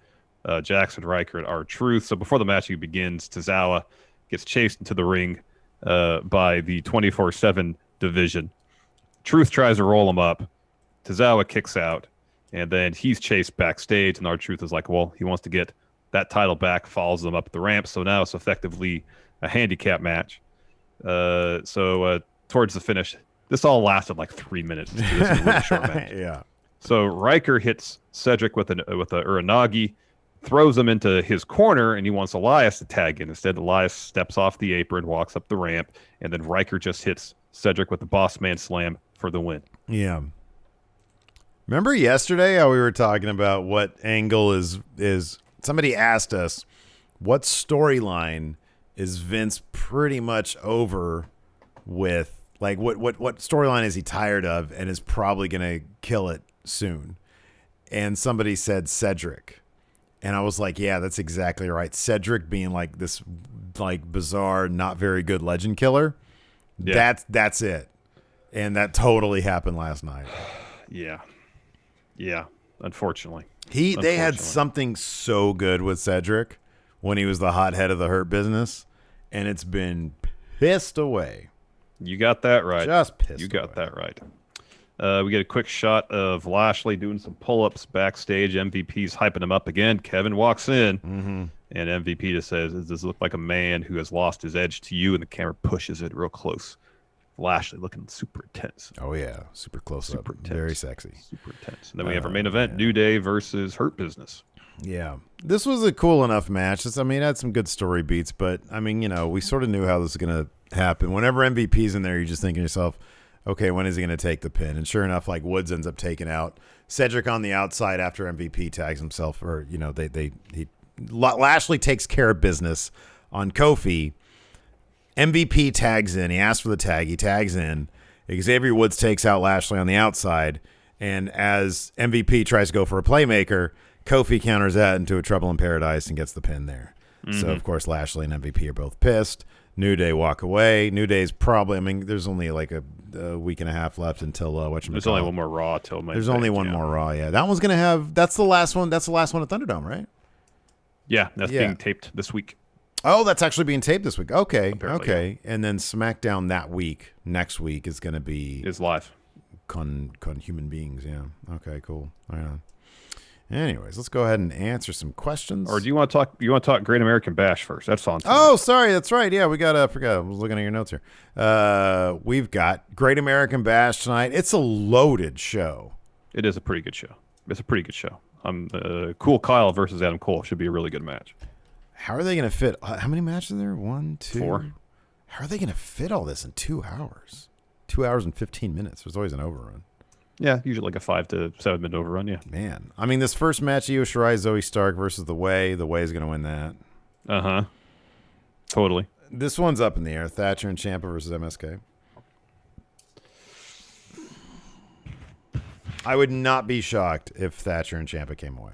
Jackson Ryker and R-Truth. So before the match even begins, Tozawa gets chased into the ring by the 24/7 division. Truth tries to roll him up. Tozawa kicks out, and then he's chased backstage, and R-Truth is like, well, he wants to get that title back, follows them up the ramp. So now it's effectively a handicap match. So towards the finish, this all lasted like 3 minutes. Too. This is a really short match. Yeah. So Ryker hits Cedric with a Uranagi, throws him into his corner, and he wants Elias to tag in. Instead, Elias steps off the apron, walks up the ramp, and then Ryker just hits Cedric with the Boss Man Slam for the win. Yeah. Remember yesterday how we were talking about what angle is somebody asked us what storyline is Vince pretty much over with, like what storyline is he tired of and is probably going to kill it soon. And somebody said Cedric. And I was like, yeah, that's exactly right. Cedric being like this like bizarre, not very good legend killer. Yeah. That's it. And that totally happened last night. Yeah, unfortunately. They had something so good with Cedric when he was the hothead of the Hurt Business, and it's been pissed away. You got that right. Just pissed You got away. that right. We get a quick shot of Lashley doing some pull-ups backstage. MVP's hyping him up again. Kevin walks in, and MVP just says, "Does this look like a man who has lost his edge to you?" And the camera pushes it real close. Lashley looking super intense. Oh, yeah. Super close Super up. intense. Very sexy. Super intense. And then we have our main event, New Day versus Hurt Business. Yeah. This was a cool enough match. It had some good story beats, but, we sort of knew how this was going to happen. Whenever MVP's in there, you're just thinking to yourself, okay, when is he going to take the pin? And sure enough, like Woods ends up taking out Cedric on the outside after MVP tags himself, or Lashley takes care of business on Kofi. MVP tags in. He asks for the tag. He tags in. Xavier Woods takes out Lashley on the outside, and as MVP tries to go for a playmaker, Kofi counters that into a Trouble in Paradise and gets the pin there. So of course Lashley and MVP are both pissed. New Day walk away. New Day's probably, there's only like a week and a half left until There's only one more Raw till May. There's only one more Raw. Yeah, that one's gonna have. That's the last one. That's the last one at Thunderdome, right? Yeah, that's being taped this week. Oh, that's actually being taped this week. Okay, Apparently, okay. And then SmackDown next week is gonna be Is live. con human beings. Yeah. Okay. Cool. Right on. Anyways, let's go ahead and answer some questions. Or do you want to talk? You want to talk Great American Bash first? That's on. Oh, sorry. That's right. Yeah, we got. I forgot. I was looking at your notes here. We've got Great American Bash tonight. It's a loaded show. It is a pretty good show. It's a pretty good show. Cool Kyle versus Adam Cole should be a really good match. How are they going to fit? How many matches are there? 1, 2, 4. How are they going to fit all this in 2 hours? 2 hours and 15 minutes. There's always an overrun. Yeah, usually like a 5 to 7 minute overrun. Yeah. Man, this first match, Io Shirai, Zoe Stark versus The Way. The Way is going to win that. Totally. This one's up in the air. Thatcher and Ciampa versus MSK. I would not be shocked if Thatcher and Ciampa came away.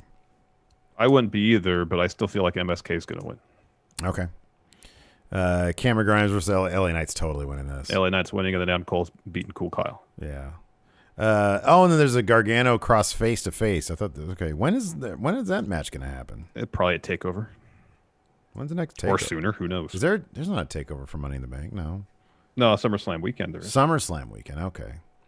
I wouldn't be either, but I still feel like MSK is going to win. Okay. Cameron Grimes versus LA Knight's totally winning this. LA Knight's winning, and then Adam Cole's beating Cool Kyle. Yeah. And then there's a Gargano cross face to face. I thought, okay, when is that match going to happen? Probably a takeover. When's the next takeover? Or sooner, who knows? There's not a takeover for Money in the Bank, no. No, SummerSlam weekend there is. SummerSlam weekend, okay.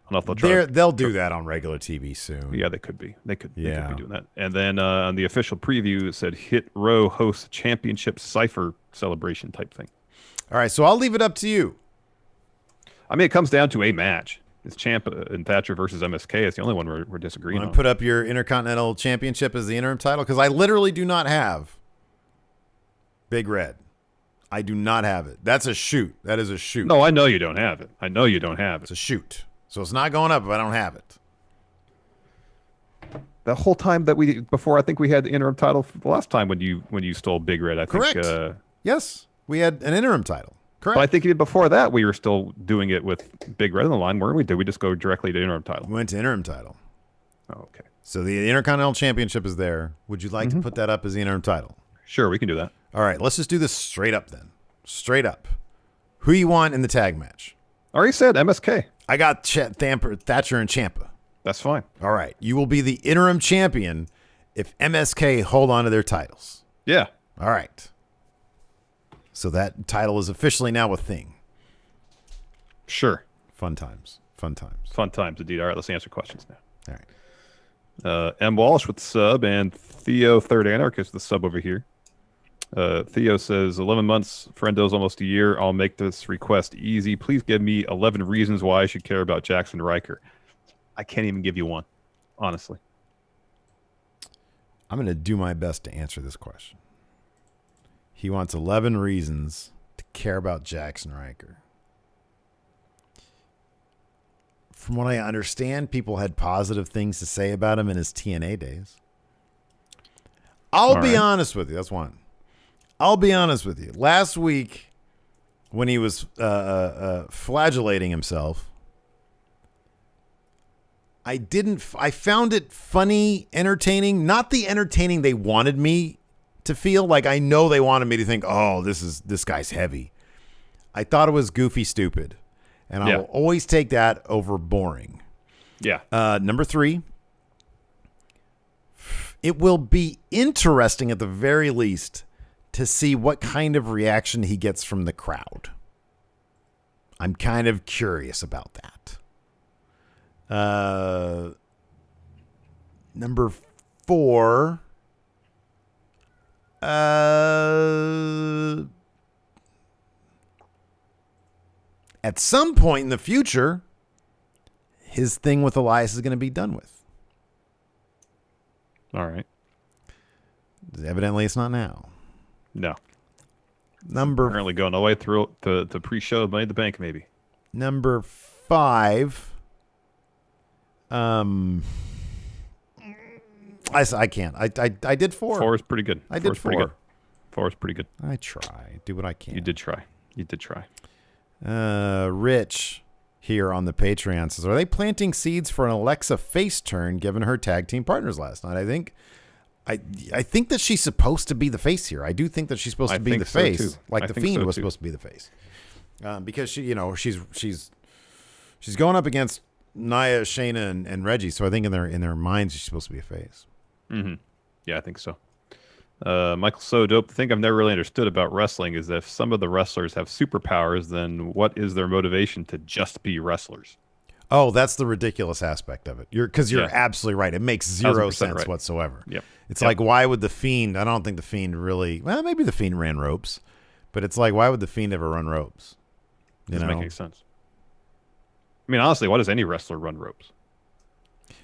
I don't know if they'll They'll do that on regular TV soon. Yeah, they could be. They could be Yeah. doing that. And then on the official preview, it said Hit Row hosts championship cipher celebration type thing. All right, so I'll leave it up to you. I mean, it comes down to a match. It's Ciampa and Thatcher versus MSK. It's the only one we're disagreeing Want on. to put up your Intercontinental Championship as the interim title? Because I literally do not have Big Red. I do not have it. That's a shoot. That is a shoot. No, I know you don't have it. I know you don't have It's it. a shoot. So it's not going up if I don't have it. The whole time before I think we had the interim title the last time when you stole Big Red, I think. Correct. Yes, we had an interim title. Correct. But I think even before that, we were still doing it with Big Red on the line, weren't we? Did we just go directly to interim title? We went to interim title. Oh, okay. So the Intercontinental Championship is there. Would you like to put that up as the interim title? Sure, we can do that. All right, let's just do this straight up then. Straight up. Who you want in the tag match? I already said MSK. I got Thatcher and Ciampa. That's fine. All right. You will be the interim champion if MSK hold on to their titles. Yeah. All right. So that title is officially now a thing. Sure. Fun times. Fun times. Fun times indeed. All right, let's answer questions now. All right. M. Walsh with the sub and Theo Third Anarchist with the sub over here. Theo says 11 months, Friendo's almost a year. I'll make this request easy. Please give me 11 reasons why I should care about Jackson Ryker. I can't even give you one, honestly. I'm going to do my best to answer this question. He wants 11 reasons to care about Jackson Ryker. From what I understand, people had positive things to say about him in his TNA days. I'll be honest with you. That's one. I'll be honest with you. Last week, when he was flagellating himself, I found it funny, entertaining, not the entertaining they wanted me to feel. Like, I know they wanted me to think, oh, this guy's heavy. I thought it was goofy, stupid. And I'll always take that over boring. Yeah. Number 3, it will be interesting at the very least to see what kind of reaction he gets from the crowd. I'm kind of curious about that. Number 4, at some point in the future, his thing with Elias is going to be done with. All right. Evidently, it's not now. No. Number Apparently going all the way through the pre-show Money in the Bank, maybe. Number 5. I can't. I did 4. 4 is pretty good. I did 4. 4 is pretty good. I try. Do what I can. You did try. Rich here on the Patreon says, are they planting seeds for an Alexa face turn given her tag team partners last night? I think that she's supposed to be the face here. I do think that she's supposed to be the face. Too. Like the Fiend was supposed to be the face. Because she's going up against Nia, Shayna, and Reggie. So I think in their minds she's supposed to be a face. Mm-hmm. Yeah, I think so. Michael So Dope. The thing I've never really understood about wrestling is that if some of the wrestlers have superpowers, then what is their motivation to just be wrestlers? Oh, that's the ridiculous aspect of it. You're absolutely right. It makes 0 sense right. whatsoever. Yep. It's like, why would the Fiend? I don't think the Fiend really. Well, maybe the Fiend ran ropes, but it's like, why would the Fiend ever run ropes? Doesn't make any sense. I mean, honestly, why does any wrestler run ropes?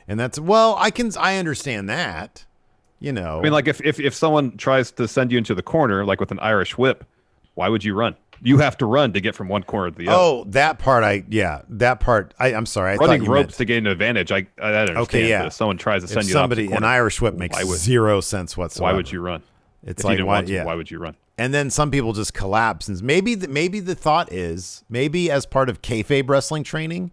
And that's I understand that. I mean, like if someone tries to send you into the corner, like with an Irish whip, why would you run? You have to run to get from one corner to the other. Oh, that part. I'm sorry. Running ropes to gain an advantage. I understand. Okay, yeah. But if someone tries to send you an Irish whip makes 0 sense whatsoever. Why would you run? It's if like, you why would you run? And then some people just collapse. And maybe the thought is, maybe as part of kayfabe wrestling training,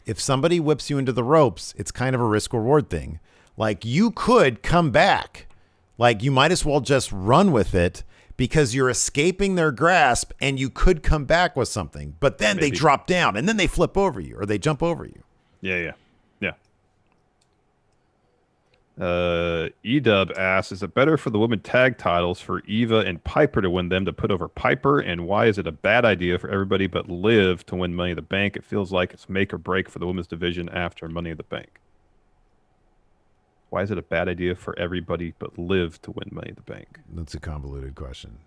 if somebody whips you into the ropes, it's kind of a risk reward thing. Like, you could come back. Like, you might as well just run with it because you're escaping their grasp and you could come back with something. But then they drop down and then they flip over you or they jump over you. Yeah. Edub asks, is it better for the women tag titles for Eva and Piper to win them to put over Piper? And why is it a bad idea for everybody but Liv to win Money in the Bank? It feels like it's make or break for the women's division after Money in the Bank. Why is it a bad idea for everybody but Liv to win Money in the Bank? That's a convoluted question.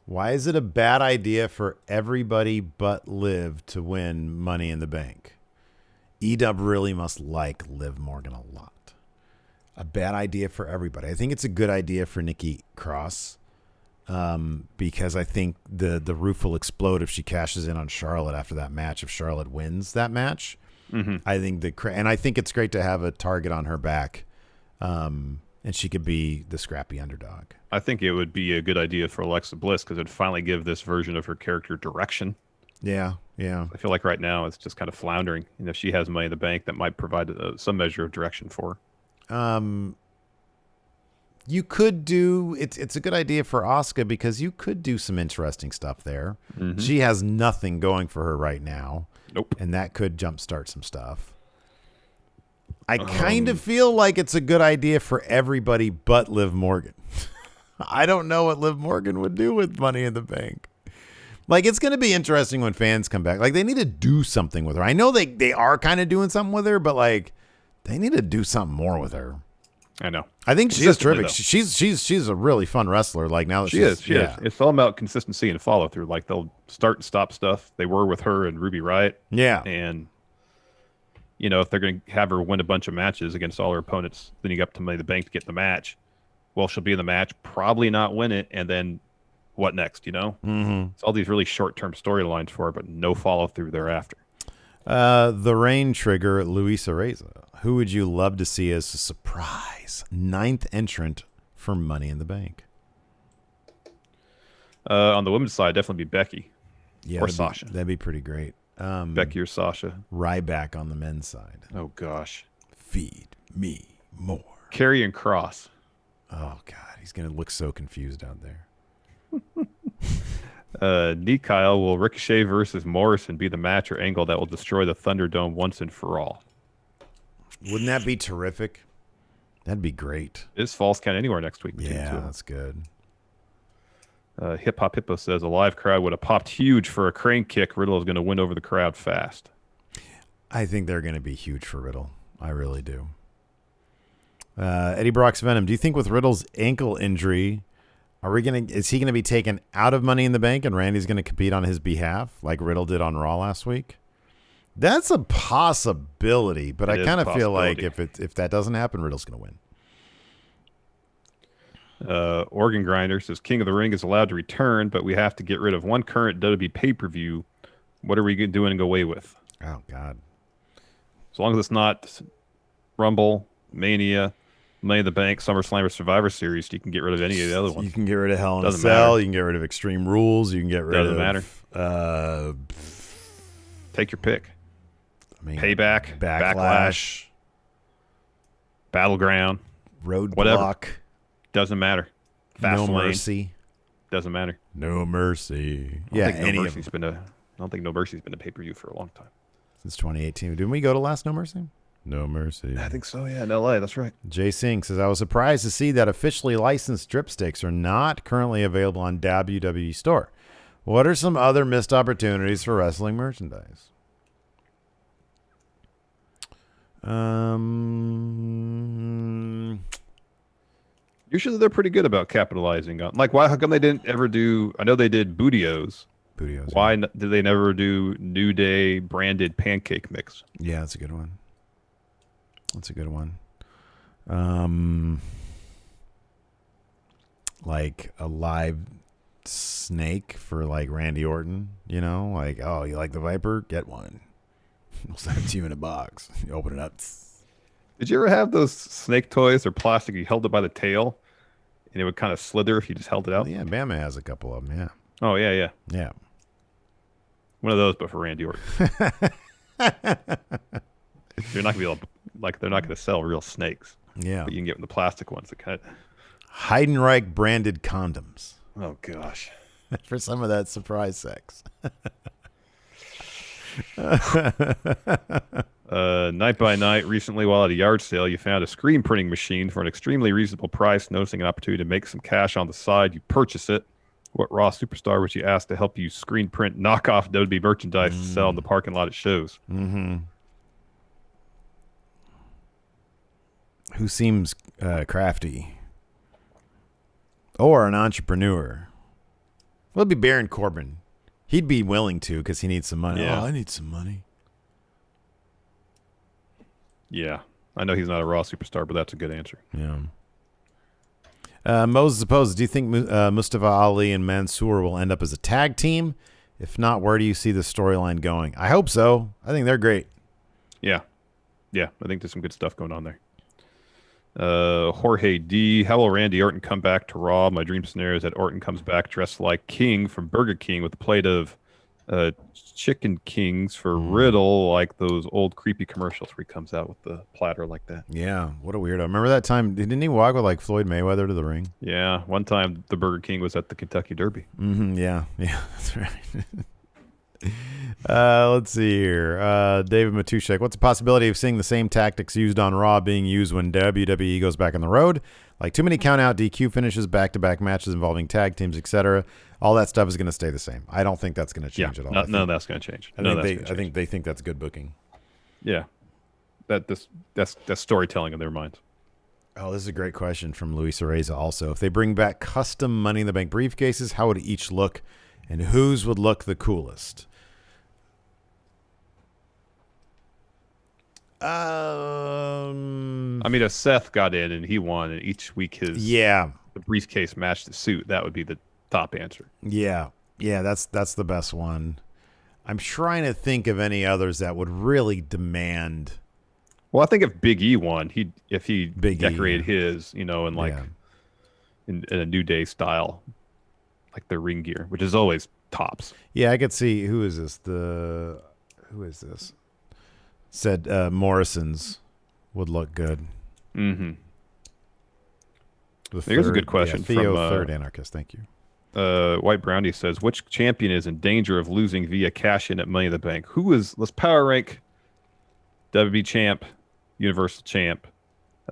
Why is it a bad idea for everybody but Liv to win Money in the Bank? Edub really must like Liv Morgan a lot. A bad idea for everybody. I think it's a good idea for Nikki Cross because I think the roof will explode if she cashes in on Charlotte after that match. If Charlotte wins that match, I think and I think it's great to have a target on her back, and she could be the scrappy underdog. I think it would be a good idea for Alexa Bliss because it'd finally give this version of her character direction. Yeah. I feel like right now it's just kind of floundering, and if she has Money in the Bank, that might provide some measure of direction for her. You could do it's a good idea for Asuka because you could do some interesting stuff there. She has nothing going for her right now. Nope. And that could jumpstart some stuff. I kind of feel like it's a good idea for everybody but Liv Morgan. I don't know what Liv Morgan would do with Money in the Bank. Like, it's going to be interesting when fans come back. Like, they need to do something with her. I know they are kind of doing something with her, but like, they need to do something more with her. I know. I think she's terrific. She's a really fun wrestler. Like now that she is. It's all about consistency and follow through. Like they'll start and stop stuff. They were with her and Ruby Riott. Yeah. And you know, if they're going to have her win a bunch of matches against all her opponents, then you get up to Money in the Bank to get the match. Well, she'll be in the match, probably not win it, and then what next? You know, It's all these really short-term storylines for her, but no follow through thereafter. The Rain Trigger, Luisa Reza. Who would you love to see as a surprise 9th entrant for Money in the Bank? On the women's side, definitely be Becky. Yeah, or Sasha. That'd be pretty great. Becky or Sasha. Ryback on the men's side. Oh, gosh. Feed me more. Karrion Kross. Oh, God. He's going to look so confused out there. Kyle, will Ricochet versus Morrison be the match or angle that will destroy the Thunderdome once and for all? Wouldn't that be terrific? That'd be great. Is Falls Count Anywhere next week? Yeah, that's good. Hip Hop Hippo says a live crowd would have popped huge for a crane kick. Riddle is going to win over the crowd fast. I think they're going to be huge for Riddle. I really do. Eddie Brock's Venom. Do you think with Riddle's ankle injury, is he going to be taken out of Money in the Bank and Randy's going to compete on his behalf like Riddle did on Raw last week? That's a possibility, but I kind of feel like if that doesn't happen, Riddle's going to win. Organ Grinder says King of the Ring is allowed to return, but we have to get rid of one current WWE pay-per-view. What are we doing and go away with? Oh, God. As long as it's not Rumble, Mania, Money in the Bank, SummerSlam, or Survivor Series, you can get rid of any of the other ones. You can get rid of Hell in a Doesn't Cell. matter. You can get rid of Extreme Rules. You can get rid Doesn't of... matter. Take your pick. Payback, Backlash, Battleground, Roadblock. Doesn't matter. Fast No Lane. Mercy. Doesn't matter. No Mercy. I don't think No Mercy's been a pay-per-view for a long time. Since 2018. Didn't we go to last No Mercy? No Mercy. I think so, yeah, in LA, that's right. Jay Singh says, I was surprised to see that officially licensed dripsticks are not currently available on WWE Store. What are some other missed opportunities for wrestling merchandise? Usually they're pretty good about capitalizing on. Like, how come they didn't ever do? I know they did Bootios. Why did they never do New Day branded pancake mix? Yeah, that's a good one. Like a live snake for like Randy Orton, you know, like, oh, you like the Viper? Get one. We'll send it to you in a box. You open it up. Did you ever have those snake toys or plastic? You held it by the tail, and it would kind of slither if you just held it out. Yeah, Bama has a couple of them. Yeah. Oh yeah. One of those, but for Randy Orton. You're not gonna be able to, like, they're not gonna sell real snakes. Yeah. But you can get the plastic ones that kind of. Heidenreich branded condoms. Oh gosh. For some of that surprise sex. Night by night, recently while at a yard sale, you found a screen printing machine for an extremely reasonable price. Noticing an opportunity to make some cash on the side, you purchase it. What Raw superstar would you ask to help you screen print knockoff WWE merchandise to sell in the parking lot at shows? Mm-hmm. Who seems crafty? Or an entrepreneur? Well, it'd be Baron Corbin. He'd be willing to because he needs some money. Yeah. Oh, I need some money. Yeah. I know he's not a Raw superstar, but that's a good answer. Yeah. Moses opposes, do you think Mustafa Ali and Mansoor will end up as a tag team? If not, where do you see the storyline going? I hope so. I think they're great. Yeah. Yeah, I think there's some good stuff going on there. Jorge D. How will Randy Orton come back to Raw? My dream scenario is that Orton comes back dressed like King from Burger King with a plate of Chicken Kings for Riddle, like those old creepy commercials where he comes out with the platter like that. Yeah, what a weirdo. Remember that time, didn't he walk with like Floyd Mayweather to the ring? Yeah, one time the Burger King was at the Kentucky Derby. Mm-hmm, yeah, that's right. Let's see here. David Matushek, what's the possibility of seeing the same tactics used on Raw being used when WWE goes back on the road? Like too many count-out DQ finishes, back-to-back matches involving tag teams, etc. All that stuff is going to stay the same. I don't think that's going to change at all. None of that's going to change. I think they think that's good booking. Yeah, that's storytelling in their minds. Oh, this is a great question from Luis Areza also. If they bring back custom Money in the Bank briefcases, how would each look, and whose would look the coolest? I mean, if Seth got in and he won, and each week the briefcase matched the suit, that would be the top answer. Yeah, that's the best one. I'm trying to think of any others that would really demand. Well, I think if Big E won, if he decorated his, in like in a New Day style, like the ring gear, which is always tops. Yeah, I could see. Who is this? Said Morrison's would look good. Mm-hmm. Here's a good question Theo, from Third Anarchist. Thank you. White Brownie says, which champion is in danger of losing via cash-in at Money in the Bank? Let's power rank WWE champ, Universal champ,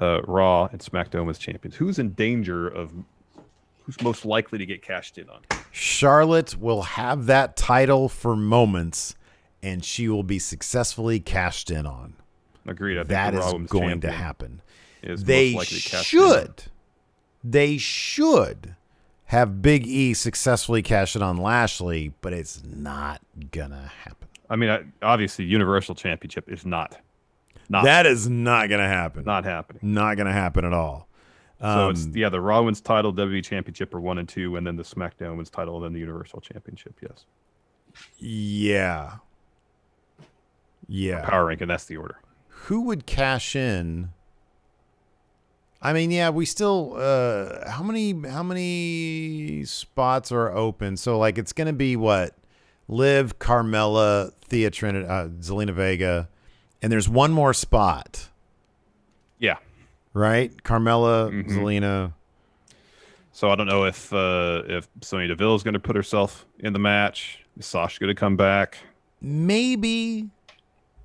Raw, and SmackDown as champions. Who's most likely to get cashed in on? Charlotte will have that title for moments, and she will be successfely cashed in on. Agreed. I think that is going to happen. They should have Big E successfully cash in on Lashley, but it's not gonna happen. I mean, obviously, Universal Championship is not. That is not gonna happen. Not happening. Not gonna happen at all. So it's the Raw Women's title, WWE Championship are 1 and 2, and then the SmackDown Women's title, and then the Universal Championship. Yes. Yeah. Power rank, and that's the order. Who would cash in? I mean, yeah, we still. How many spots are open? So, like, it's going to be what? Liv, Carmella, Thea Trinity, Zelina Vega, and there's one more spot. Yeah. Right, Carmella, Zelina. So I don't know if Sonya Deville is going to put herself in the match. Is Sasha going to come back? Maybe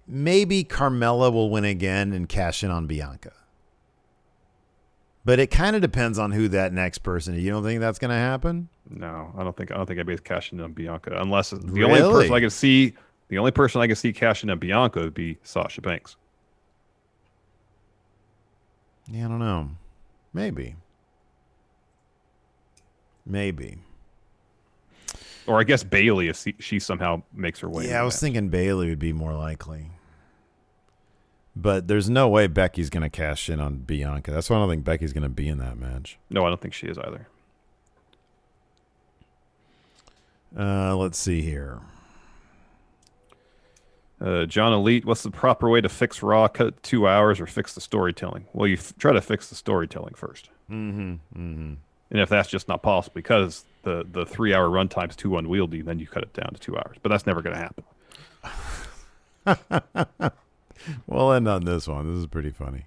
Carmella will win again and cash in on Bianca. But it kind of depends on who that next person is. You don't think that's going to happen? No, I don't think anybody's cashing in on Bianca unless the only person I can see cashing in on Bianca would be Sasha Banks. Yeah, I don't know. Maybe. Or I guess Bayley if she somehow makes her way. Yeah, I was thinking Bayley would be more likely. But there's no way Becky's going to cash in on Bianca. That's why I don't think Becky's going to be in that match. No, I don't think she is either. Let's see here. John Elite, what's the proper way to fix Raw? Cut it 2 hours or fix the storytelling? Well, you try to fix the storytelling first. And if that's just not possible because the 3 hour runtime's too unwieldy, then you cut it down to 2 hours. But that's never going to happen. We'll end on this one. This is pretty funny.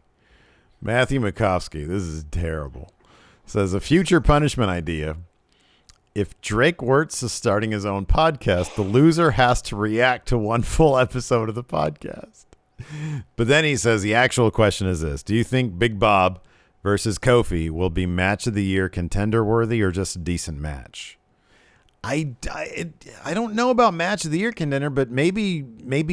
Matthew Makovsky, this is terrible. Says a future punishment idea. If Drake Wirtz is starting his own podcast, the loser has to react to one full episode of the podcast. But then he says the actual question is this: do you think Big Bob versus Kofi will be match of the year contender worthy or just a decent match? I don't know about match of the year contender, but maybe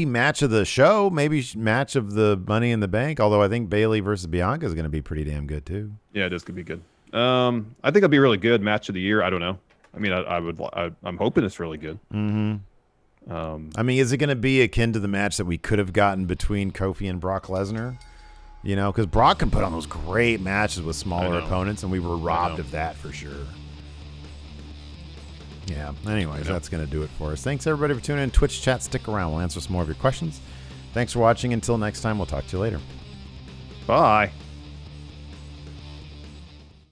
match of the show, maybe match of the Money in the Bank. Although I think Bayley versus Bianca is going to be pretty damn good too. Yeah, it is going to be good. I think it'll be really good match of the year. I don't know. I mean, I'm hoping it's really good. Mm-hmm. I mean, is it going to be akin to the match that we could have gotten between Kofi and Brock Lesnar? You know, because Brock can put on those great matches with smaller opponents, and we were robbed of that for sure. Yeah. Anyways, that's going to do it for us. Thanks, everybody, for tuning in. Twitch chat, stick around. We'll answer some more of your questions. Thanks for watching. Until next time, we'll talk to you later. Bye.